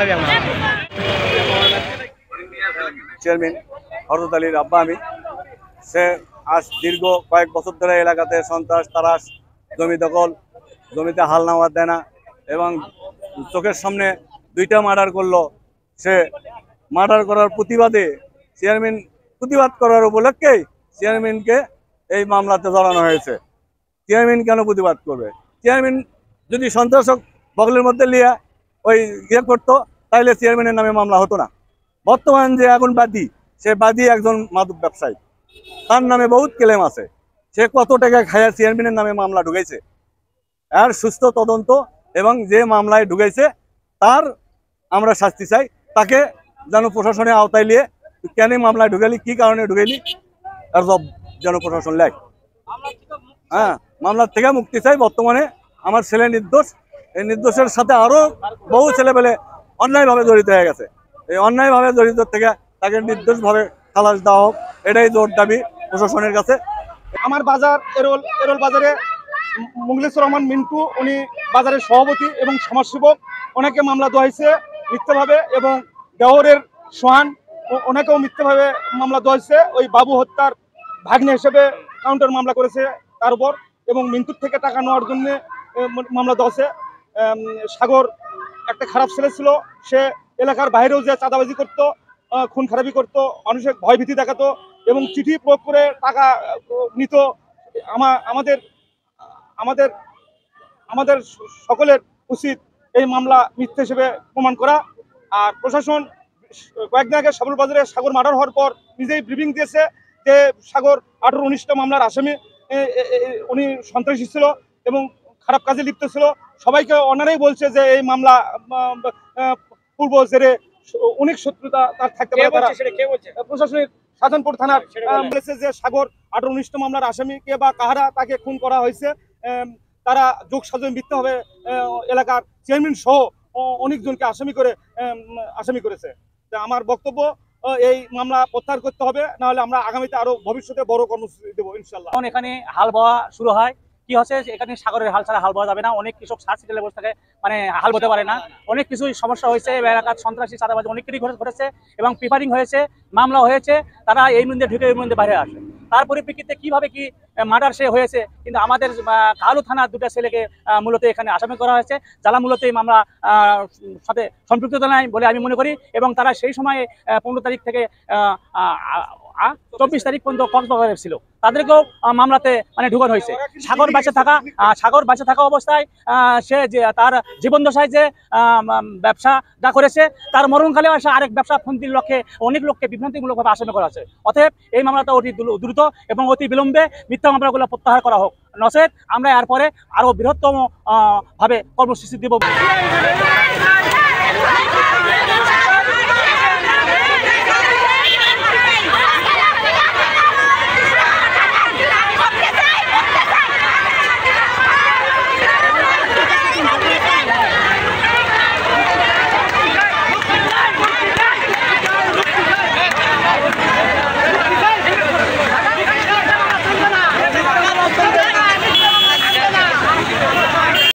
দাবি আমরা। চেয়ারম্যান হরজত আলীর আব্বা আমি। সে আজ দীর্ঘ কয়েক বছর ধরে এলাকাতে সন্ত্রাস তারাস, জমি দখল, জমিতে হাল নেওয়া দেয় না এবং চোখের সামনে 2টা মার্ডার করলো। সে মার্ডার করার প্রতিবাদে চেয়ারম্যান প্রতিবাদ করার উপলক্ষেই চেয়ারম্যানকে এই মামলাতে জড়ানো হয়েছে। চেয়ারম্যান কেন প্রতিবাদ করবে? চেয়ারম্যান যদি সন্ত্রাসক বগলের মধ্যে নিয়ে ওই করতো তাহলে চেয়ারম্যানের নামে মামলা হতো না। বর্তমান যে এখন বাদী, সে বাদী একজন মাদক ব্যবসায়ী, তার নামে বহুত ক্লেম আছে। সে কত টাকা খায়া চেয়ারম্যানের নামে মামলা ঢুকাইছে, আর সুস্থ তদন্ত এবং যে মামলায় ঢুকাইছে তার আমরা শাস্তি চাই। তাকে যেন প্রশাসনের আওতায় নিয়ে কেন মামলায় ঢুকালি, কি কারণে ঢুকাইলি, আর জব যেন প্রশাসন লেয়। হ্যাঁ, মামলার থেকে মুক্তি চাই। বর্তমানে আমার ছেলে নির্দোষ, এই নির্দোষের সাথে আরো বহু ছেলেপেলে অন্যায়ভাবে জড়িত হয়ে গেছে। এই অন্যায়ভাবে জড়িত থেকে তাকে নির্দোষভাবে খালাস দেওয়া হোক, এটাই জোর দাবি প্রশাসনের কাছে। আমার বাজার এরোল বাজারে মুখলেসুর রহমান মিন্টু, উনি বাজারের সভাপতি এবং সমাজসেবক। ওনাকে মামলা দেওয়া হয়েছে মিথ্যাভাবে, এবং দেওরের সোহান ওনাকেও মিথ্যাভাবে মামলা দেওয়া হয়েছে। ওই বাবু হত্যার ভাগ্নে হিসেবে কাউন্টার মামলা করেছে তার উপর, এবং মিন্টুর থেকে টাকা নেওয়ার জন্য মামলা দেওয়া হয়েছে। সাগর একটা খারাপ ছেলে ছিল, সে এলাকার বাইরেও যে চাঁদাবাজি করতো, খুন খারাপি করতো, মানুষের ভয়ভীতি দেখাতো এবং চিঠি প্রয়োগ করে টাকা নিত। আমাদের আমাদের আমাদের সকলের উচিত এই মামলা মিথ্যা হিসেবে প্রমাণ করা। আর প্রশাসন কয়েকদিন আগে সাবুল বাজারে সাগর মার্ডার হওয়ার পর নিজেই ব্রিফিং দিয়েছে যে সাগর 18-19টা মামলার আসামি, উনি সন্ত্রাসী ছিল এবং খারাপ কাজে লিপ্ত ছিল। সবাইকে ওনারাই বলছে যে এই মামলা পূর্ব জেরে অনেক শত্রুতা তার থাকতে পারে। প্রশাসনিক শাহজাহানপুর থানার বলেছে যে সাগর 18-19টা মামলার আসামি কে বা কাহারা তাকে খুন করা হয়েছে, তারা যোগ সাজয় মিথ্যাভাবে এলাকার চেয়ারম্যান সহ অনেকজনকে আসামি করেছে। আমার বক্তব্য, এই মামলা প্রত্যাহার করতে হবে, নাহলে আমরা আগামীতে আরো ভবিষ্যতে বড় কর্মসূচি দেবো ইনশাল্লাহ। এখানে হাল বোয়া শুরু হয়, কি হচ্ছে এখানে সাগরের হাল ছাড়া হাল বোয়া যাবে না। অনেক কৃষক সার সিটেলে বসে থাকে, মানে হাল বতে পারে না। অনেক কিছুই সমস্যা হয়েছে, এলাকার সন্ত্রাসী চাঁদাবাজি অনেক কিছুই ঘটেছে এবং প্রিপারিং হয়েছে, মামলা হয়েছে। তারা এই মধ্যে ঢুকে এই মধ্যে বাইরে আসে। তার পরিপ্রেক্ষিতে কিভাবে কি মার্ডার সে হয়েছে, কিন্তু আমাদের কালু থানার 2টা ছেলেকে মূলত এখানে আসামি করা হয়েছে, যারা মূলত এই মামলা সাথে সম্পৃক্ততা নাই বলে আমি মনে করি। এবং তারা সেই সময়ে 15 তারিখ থেকে 24 তারিখ পর্যন্ত কক্সবাজারে ছিল, তাদেরকেও মামলাতে মানে ঢুকানো হয়েছে। সাগর বেঁচে থাকা অবস্থায় সে যে তার জীবনদশায় যে ব্যবসাটা করেছে, তার মরণকালে আসে আরেক ব্যবসা ফন্দির লক্ষ্যে অনেক লোককে বিভ্রান্তিমূলকভাবে আসামি করা হয়েছে। অতএব এই মামলাটা অতি দ্রুত এবং অতি বিলম্বে মিথ্যা মামলাগুলো প্রত্যাহার করা হোক, নচেত আমরা এরপরে আরো বৃহত্তম ভাবে কর্মসূচি দেব।